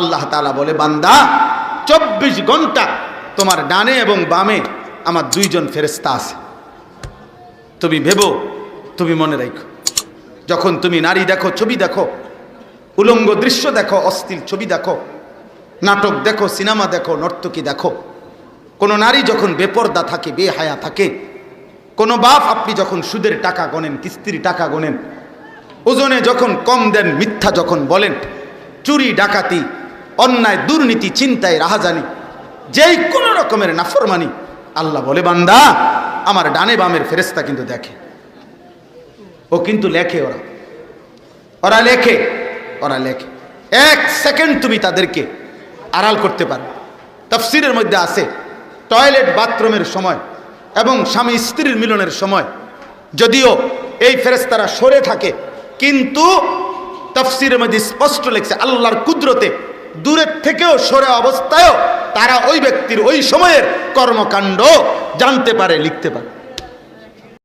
আল্লাহ তাআলা বলে, বান্দা 24 ঘন্টা তোমার ডানে এবং বামে আমার দুইজন ফেরেশতা আছে। তুমি ভেবো, তুমি মনে রাখো, যখন তুমি নারী দেখো, ছবি দেখো, উলঙ্গ দৃশ্য দেখো, অশ্লীল ছবি দেখো, নাটক দেখো, সিনেমা দেখো, নর্তকী দেখো, কোনো নারী যখন বেপর্দা থাকে, বেহায়া থাকে, কোনো বাপ আপনি যখন সুদের টাকা গণেন, কিস্তির টাকা গণেন, ওজনে যখন কম দেন, মিথ্যা যখন বলেন, চুরি ডাকাতি, অন্যায় দুর্নীতি, চিন্তায় রাহাজানি, যেই কোনো রকমের নাফরমানি, আল্লাহ বলে, বান্দা আমার ডানে বামের ফেরেশতা কিন্তু দেখে, ও কিন্তু লেখে, ওরা লেখে, ওরা লেখে। 1 সেকেন্ড তুমি তাদেরকে আড়াল করতে পারো। তাফসীরের মধ্যে আছে, টয়লেট বাথরুমের সময় এবং স্বামী স্ত্রীর মিলনের সময় যদিও এই ফেরেশতারা সরে থাকে, কিন্তু তাফসীরের মধ্যে স্পষ্ট লেখছে আল্লাহর কুদরতে দূরের থেকেও সরে অবস্থায়ও তারা ওই ব্যক্তির ওই সময়ের কর্মকাণ্ড জানতে পারে, লিখতে পারে।